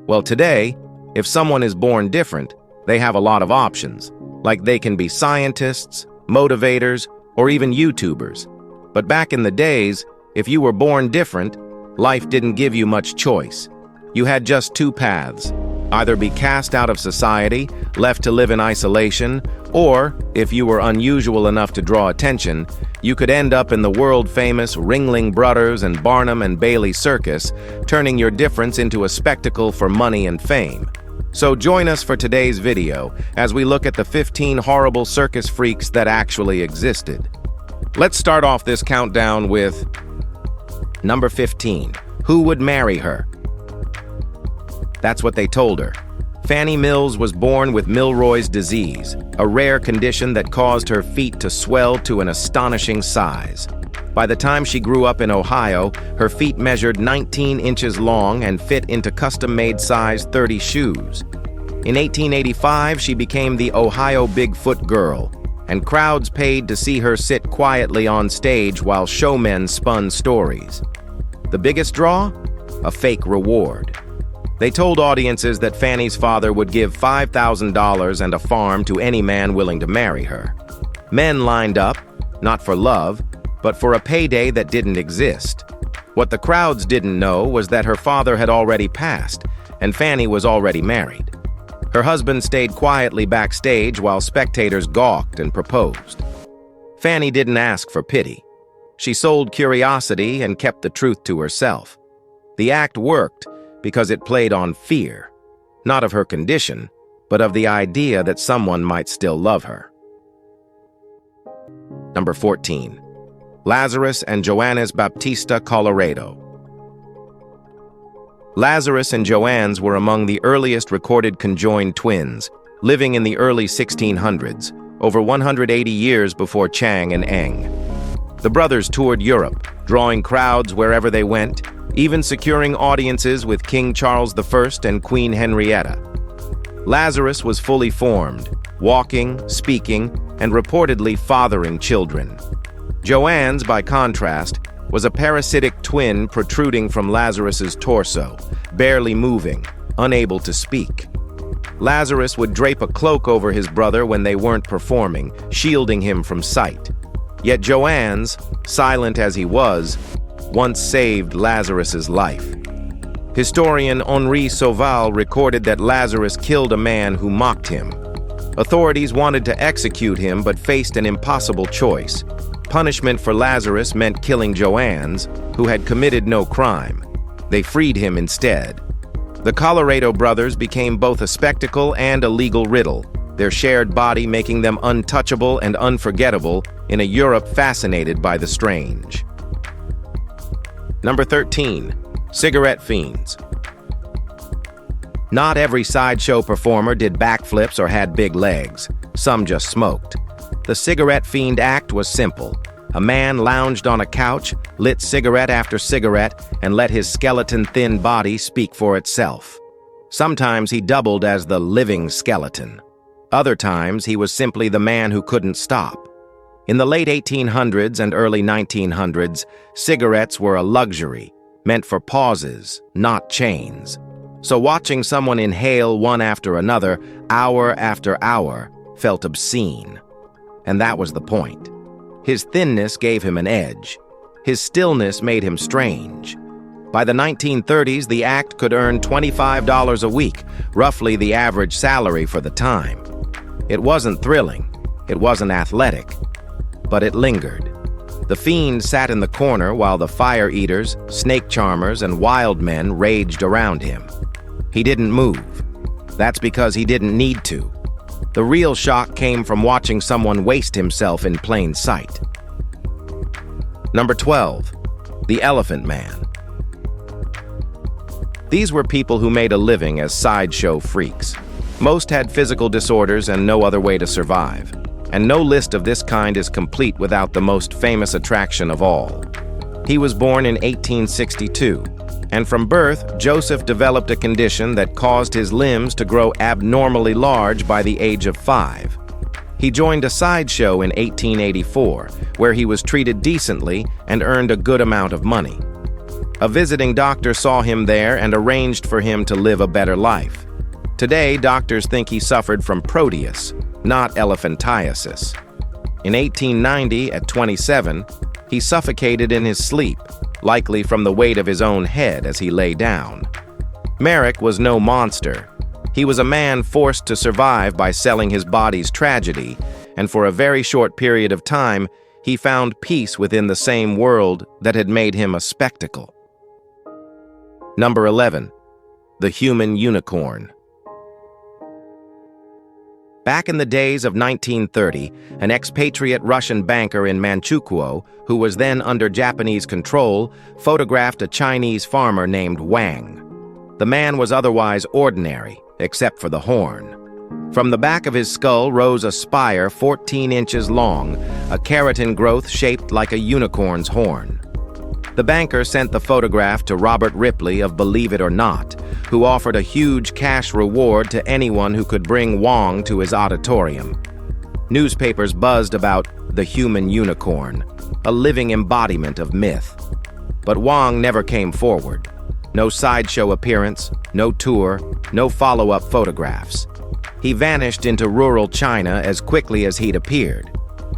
Well, today, if someone is born different, they have a lot of options, like they can be scientists, motivators, or even YouTubers. But back in the days, if you were born different, life didn't give you much choice. You had just two paths: either be cast out of society, left to live in isolation, or, if you were unusual enough to draw attention, you could end up in the world-famous Ringling Bros and Barnum and Bailey Circus, turning your difference into a spectacle for money and fame. So join us for today's video as we look at the 15 horrible circus freaks that actually existed. Let's start off this countdown with number 15. Who would marry her? That's what they told her. Fannie Mills was born with Milroy's disease, a rare condition that caused her feet to swell to an astonishing size. By the time she grew up in Ohio, her feet measured 19 inches long and fit into custom-made size 30 shoes. In 1885, she became the Ohio Bigfoot Girl, and crowds paid to see her sit quietly on stage while showmen spun stories. The biggest draw? A fake reward. They told audiences that Fannie's father would give $5,000 and a farm to any man willing to marry her. Men lined up, not for love, but for a payday that didn't exist. What the crowds didn't know was that her father had already passed, and Fannie was already married. Her husband stayed quietly backstage while spectators gawked and proposed. Fannie didn't ask for pity. She sold curiosity and kept the truth to herself. The act worked because it played on fear, not of her condition, but of the idea that someone might still love her. Number 14. Lazarus and Joannes Baptista Colorado. Lazarus and Joannes were among the earliest recorded conjoined twins, living in the early 1600s, over 180 years before Chang and Eng. The brothers toured Europe, drawing crowds wherever they went, even securing audiences with King Charles I and Queen Henrietta. Lazarus was fully formed, walking, speaking, and reportedly fathering children. Joannes, by contrast, was a parasitic twin protruding from Lazarus's torso, barely moving, unable to speak. Lazarus would drape a cloak over his brother when they weren't performing, shielding him from sight. Yet Joannes, silent as he was, once saved Lazarus's life. Historian Henri Sauval recorded that Lazarus killed a man who mocked him. Authorities wanted to execute him but faced an impossible choice. Punishment for Lazarus meant killing Joannes, who had committed no crime. They freed him instead. The Colorado brothers became both a spectacle and a legal riddle, their shared body making them untouchable and unforgettable in a Europe fascinated by the strange. Number 13. Cigarette fiends. Not every sideshow performer did backflips or had big legs. Some just smoked. The cigarette fiend act was simple. A man lounged on a couch, lit cigarette after cigarette, and let his skeleton-thin body speak for itself. Sometimes he doubled as the living skeleton. Other times he was simply the man who couldn't stop. In the late 1800s and early 1900s, cigarettes were a luxury, meant for pauses, not chains. So watching someone inhale one after another, hour after hour, felt obscene. And that was the point. His thinness gave him an edge. His stillness made him strange. By the 1930s, the act could earn $25 a week, roughly the average salary for the time. It wasn't thrilling. It wasn't athletic. But it lingered. The fiend sat in the corner while the fire eaters, snake charmers, and wild men raged around him. He didn't move. That's because he didn't need to. The real shock came from watching someone waste himself in plain sight. Number 12. The Elephant Man. These were people who made a living as sideshow freaks. Most had physical disorders and no other way to survive. And no list of this kind is complete without the most famous attraction of all. He was born in 1862, and from birth, Joseph developed a condition that caused his limbs to grow abnormally large by the age of 5. He joined a sideshow in 1884, where he was treated decently and earned a good amount of money. A visiting doctor saw him there and arranged for him to live a better life. Today, doctors think he suffered from Proteus, not elephantiasis. In 1890, at 27, he suffocated in his sleep, likely from the weight of his own head as he lay down. Merrick was no monster. He was a man forced to survive by selling his body's tragedy, and for a very short period of time, he found peace within the same world that had made him a spectacle. Number 11. The Human Unicorn. Back in the days of 1930, an expatriate Russian banker in Manchukuo, who was then under Japanese control, photographed a Chinese farmer named Wang. The man was otherwise ordinary, except for the horn. From the back of his skull rose a spire 14 inches long, a keratin growth shaped like a unicorn's horn. The banker sent the photograph to Robert Ripley of Believe It or Not, who offered a huge cash reward to anyone who could bring Wang to his auditorium. Newspapers buzzed about the human unicorn, a living embodiment of myth. But Wang never came forward. No sideshow appearance, no tour, no follow-up photographs. He vanished into rural China as quickly as he'd appeared.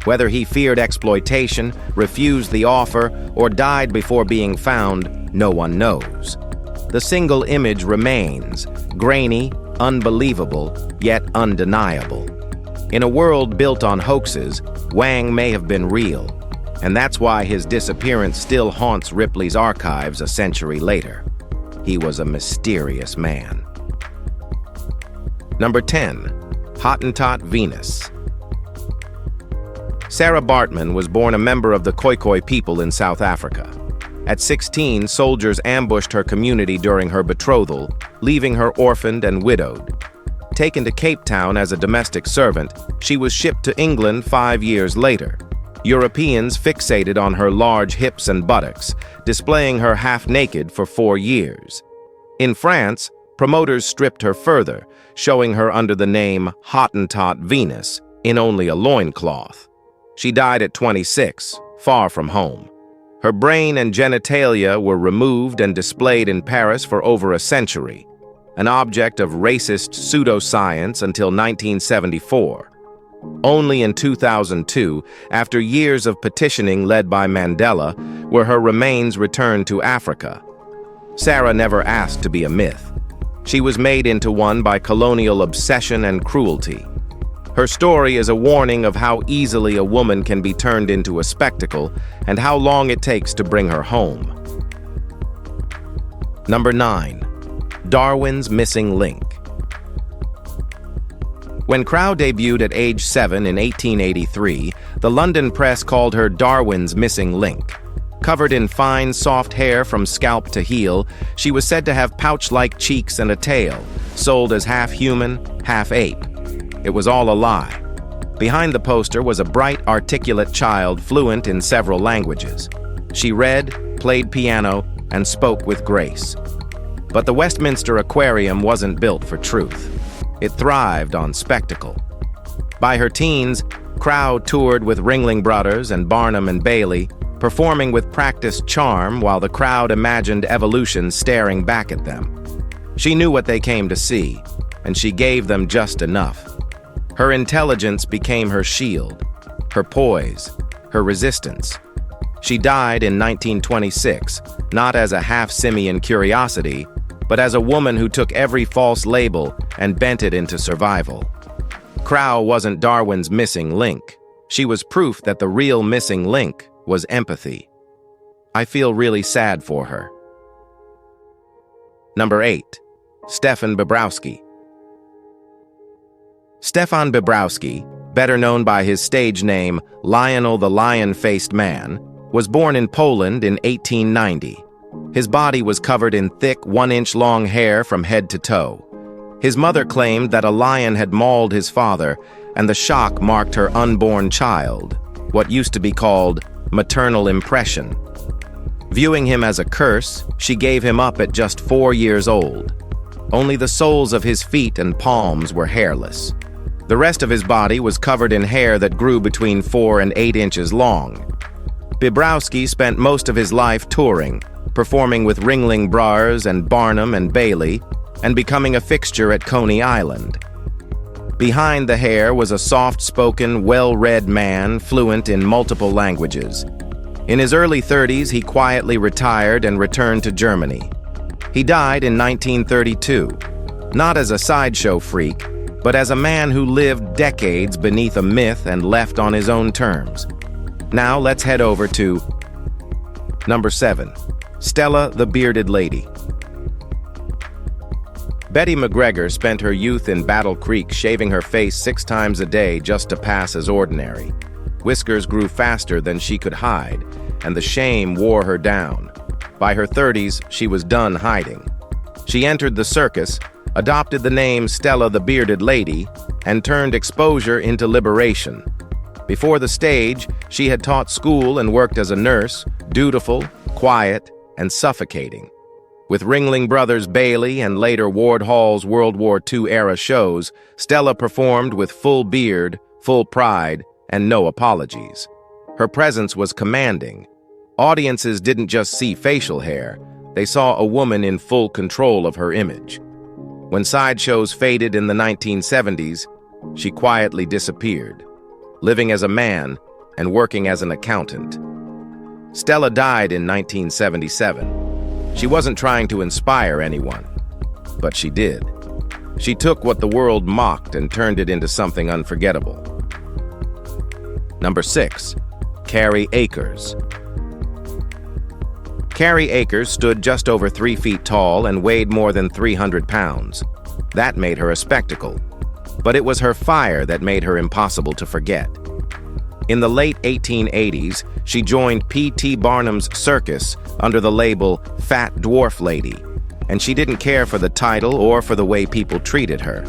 Whether he feared exploitation, refused the offer, or died before being found, no one knows. The single image remains, grainy, unbelievable, yet undeniable. In a world built on hoaxes, Wang may have been real, and that's why his disappearance still haunts Ripley's archives a century later. He was a mysterious man. Number 10. Hottentot Venus. Sarah Bartman was born a member of the Khoikhoi people in South Africa. At 16, soldiers ambushed her community during her betrothal, leaving her orphaned and widowed. Taken to Cape Town as a domestic servant, she was shipped to England 5 years later. Europeans fixated on her large hips and buttocks, displaying her half-naked for 4 years. In France, promoters stripped her further, showing her under the name Hottentot Venus, in only a loincloth. She died at 26, far from home. Her brain and genitalia were removed and displayed in Paris for over a century, an object of racist pseudoscience until 1974. Only in 2002, after years of petitioning led by Mandela, were her remains returned to Africa. Sarah never asked to be a myth. She was made into one by colonial obsession and cruelty. Her story is a warning of how easily a woman can be turned into a spectacle and how long it takes to bring her home. Number 9. Darwin's Missing Link. When Crow debuted at age 7 in 1883, the London press called her Darwin's Missing Link. Covered in fine, soft hair from scalp to heel, she was said to have pouch-like cheeks and a tail, sold as half human, half ape. It was all a lie. Behind the poster was a bright, articulate child fluent in several languages. She read, played piano, and spoke with grace. But the Westminster Aquarium wasn't built for truth. It thrived on spectacle. By her teens, Crow toured with Ringling Bros and Barnum and Bailey, performing with practiced charm while the crowd imagined evolution staring back at them. She knew what they came to see, and she gave them just enough. Her intelligence became her shield, her poise, her resistance. She died in 1926, not as a half-simian curiosity, but as a woman who took every false label and bent it into survival. Crow wasn't Darwin's missing link. She was proof that the real missing link was empathy. I feel really sad for her. Number 8. Stefan Bobrowski. Stefan Bobrowski, better known by his stage name Lionel the Lion-Faced Man, was born in Poland in 1890. His body was covered in thick, 1-inch-long hair from head to toe. His mother claimed that a lion had mauled his father, and the shock marked her unborn child, what used to be called maternal impression. Viewing him as a curse, she gave him up at just 4 years old. Only the soles of his feet and palms were hairless. The rest of his body was covered in hair that grew between 4 and 8 inches long. Bobrowski spent most of his life touring, performing with Ringling Bros and Barnum and Bailey, and becoming a fixture at Coney Island. Behind the hair was a soft-spoken, well-read man fluent in multiple languages. In his early 30s, he quietly retired and returned to Germany. He died in 1932, not as a sideshow freak, but as a man who lived decades beneath a myth and left on his own terms. Now let's head over to number 7, Stella the Bearded Lady. Betty McGregor spent her youth in Battle Creek shaving her face 6 times a day just to pass as ordinary. Whiskers grew faster than she could hide, and the shame wore her down. By her 30s, she was done hiding. She entered the circus, adopted the name Stella the Bearded Lady, and turned exposure into liberation. Before the stage, she had taught school and worked as a nurse, dutiful, quiet, and suffocating. With Ringling Brothers Bailey and later Ward Hall's World War II-era shows, Stella performed with full beard, full pride, and no apologies. Her presence was commanding. Audiences didn't just see facial hair, they saw a woman in full control of her image. When sideshows faded in the 1970s, she quietly disappeared, living as a man and working as an accountant. Stella died in 1977. She wasn't trying to inspire anyone, but she did. She took what the world mocked and turned it into something unforgettable. Number 6, Carrie Akers. Carrie Akers stood just over 3 feet tall and weighed more than 300 pounds. That made her a spectacle, but it was her fire that made her impossible to forget. In the late 1880s, she joined P.T. Barnum's Circus under the label Fat Dwarf Lady, and she didn't care for the title or for the way people treated her.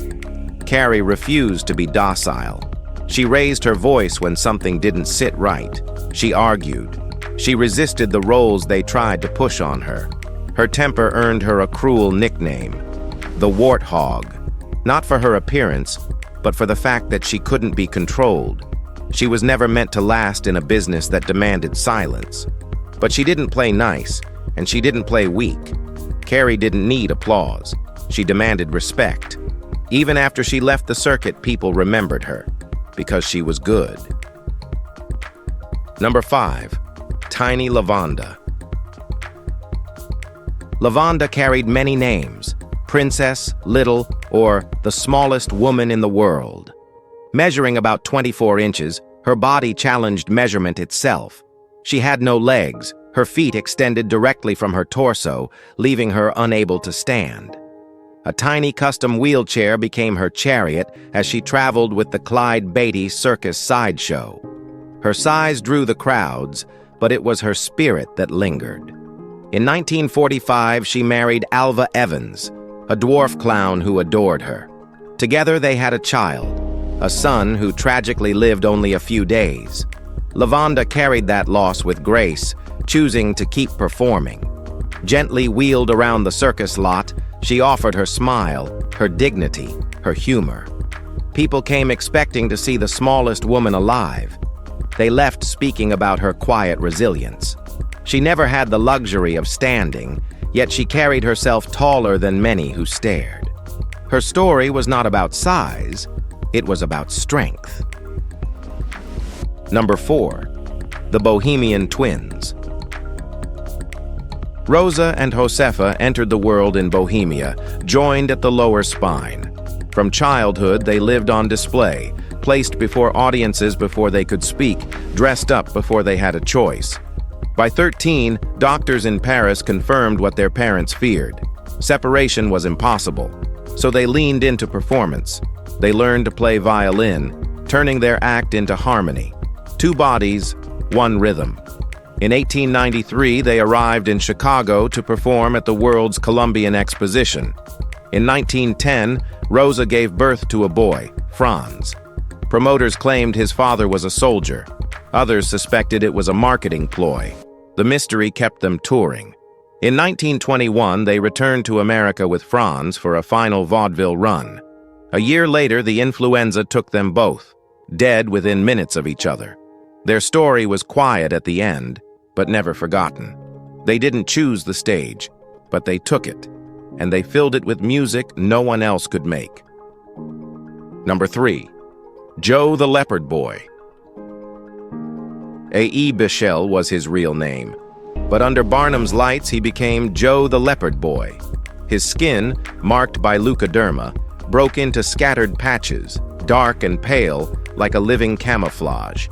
Carrie refused to be docile. She raised her voice when something didn't sit right. She argued. She resisted the roles they tried to push on her. Her temper earned her a cruel nickname, the Warthog, not for her appearance, but for the fact that she couldn't be controlled. She was never meant to last in a business that demanded silence. But she didn't play nice, and she didn't play weak. Carrie didn't need applause. She demanded respect. Even after she left the circuit, people remembered her, because she was good. Number 5, Tiny Lavonda. Lavonda carried many names: Princess, Little, or the smallest woman in the world. Measuring about 24 inches, her body challenged measurement itself. She had no legs, her feet extended directly from her torso, leaving her unable to stand. A tiny custom wheelchair became her chariot as she traveled with the Clyde Beatty Circus sideshow. Her size drew the crowds, but it was her spirit that lingered. In 1945, she married Alva Evans, a dwarf clown who adored her. Together they had a child, a son who tragically lived only a few days. Lavonda carried that loss with grace, choosing to keep performing. Gently wheeled around the circus lot, she offered her smile, her dignity, her humor. People came expecting to see the smallest woman alive. They left speaking about her quiet resilience. She never had the luxury of standing, yet she carried herself taller than many who stared. Her story was not about size, it was about strength. Number 4, the Bohemian Twins. Rosa and Josefa entered the world in Bohemia, joined at the lower spine. From childhood, they lived on display, placed before audiences before they could speak, dressed up before they had a choice. By 13, doctors in Paris confirmed what their parents feared. Separation was impossible, so they leaned into performance. They learned to play violin, turning their act into harmony. 2 bodies, 1 rhythm. In 1893, they arrived in Chicago to perform at the World's Columbian Exposition. In 1910, Rosa gave birth to a boy, Franz. Promoters claimed his father was a soldier. Others suspected it was a marketing ploy. The mystery kept them touring. In 1921, they returned to America with Franz for a final vaudeville run. A year later, the influenza took them both, dead within minutes of each other. Their story was quiet at the end, but never forgotten. They didn't choose the stage, but they took it, and they filled it with music no one else could make. Number 3. Joe the Leopard Boy. A.E. Bichelle was his real name, but under Barnum's lights he became Joe the Leopard Boy. His skin, marked by leukoderma, broke into scattered patches, dark and pale, like a living camouflage.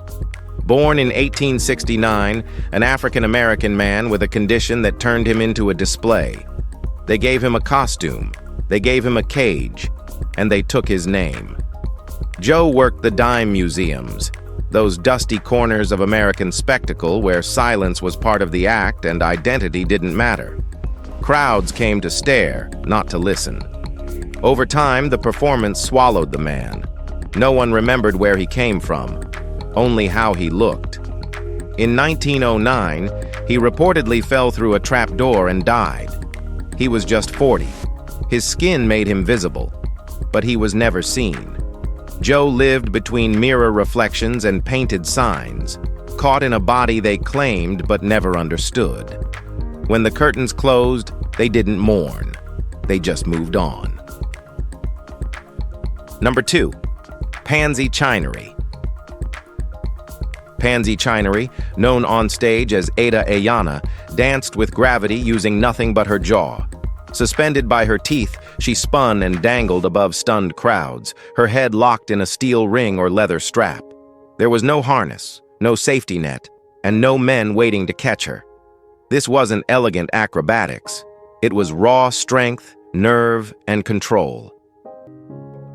Born in 1869, an African-American man with a condition that turned him into a display. They gave him a costume, they gave him a cage, and they took his name. Joe worked the dime museums, those dusty corners of American spectacle where silence was part of the act and identity didn't matter. Crowds came to stare, not to listen. Over time, the performance swallowed the man. No one remembered where he came from, only how he looked. In 1909, he reportedly fell through a trapdoor and died. He was just 40. His skin made him visible, but he was never seen. Joe lived between mirror reflections and painted signs, caught in a body they claimed but never understood. When the curtains closed, they didn't mourn. They just moved on. Number 2. Pansy Chinery. Pansy Chinery, known on stage as Ada Ayana, danced with gravity using nothing but her jaw. Suspended by her teeth, she spun and dangled above stunned crowds, her head locked in a steel ring or leather strap. There was no harness, no safety net, and no men waiting to catch her. This wasn't elegant acrobatics. It was raw strength, nerve, and control.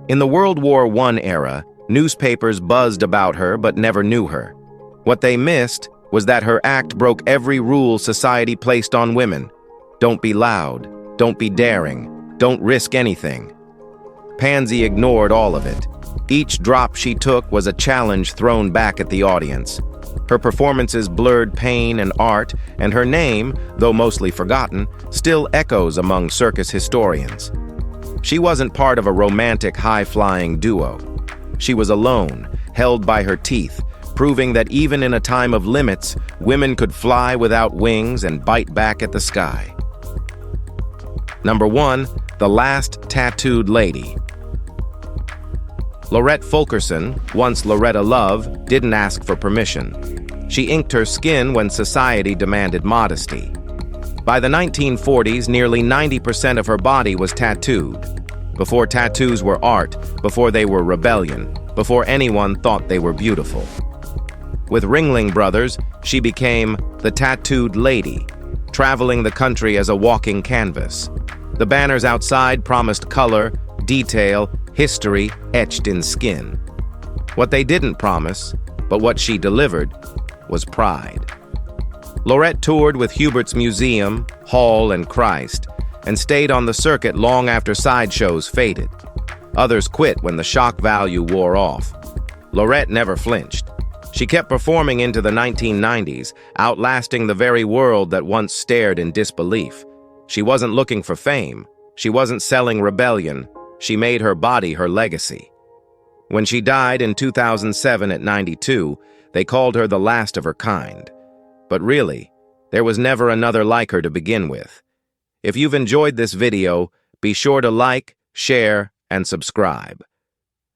In the World War I era, newspapers buzzed about her but never knew her. What they missed was that her act broke every rule society placed on women. Don't be loud. Don't be daring. Don't risk anything. Pansy ignored all of it. Each drop she took was a challenge thrown back at the audience. Her performances blurred pain and art, and her name, though mostly forgotten, still echoes among circus historians. She wasn't part of a romantic, high-flying duo. She was alone, held by her teeth, proving that even in a time of limits, women could fly without wings and bite back at the sky. Number 1. The Last Tattooed Lady. Lorette Fulkerson, once Loretta Love, didn't ask for permission. She inked her skin when society demanded modesty. By the 1940s, nearly 90% of her body was tattooed. Before tattoos were art, before they were rebellion, before anyone thought they were beautiful. With Ringling Brothers, she became the Tattooed Lady, traveling the country as a walking canvas. The banners outside promised color, detail, history etched in skin. What they didn't promise, but what she delivered, was pride. Lorette toured with Hubert's Museum, Hall, and Christ, and stayed on the circuit long after sideshows faded. Others quit when the shock value wore off. Lorette never flinched. She kept performing into the 1990s, outlasting the very world that once stared in disbelief. She wasn't looking for fame. She wasn't selling rebellion. She made her body her legacy. When she died in 2007 at 92, they called her the last of her kind. But really, there was never another like her to begin with. If you've enjoyed this video, be sure to like, share, and subscribe.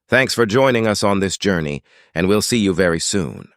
Thanks for joining us on this journey, and we'll see you very soon.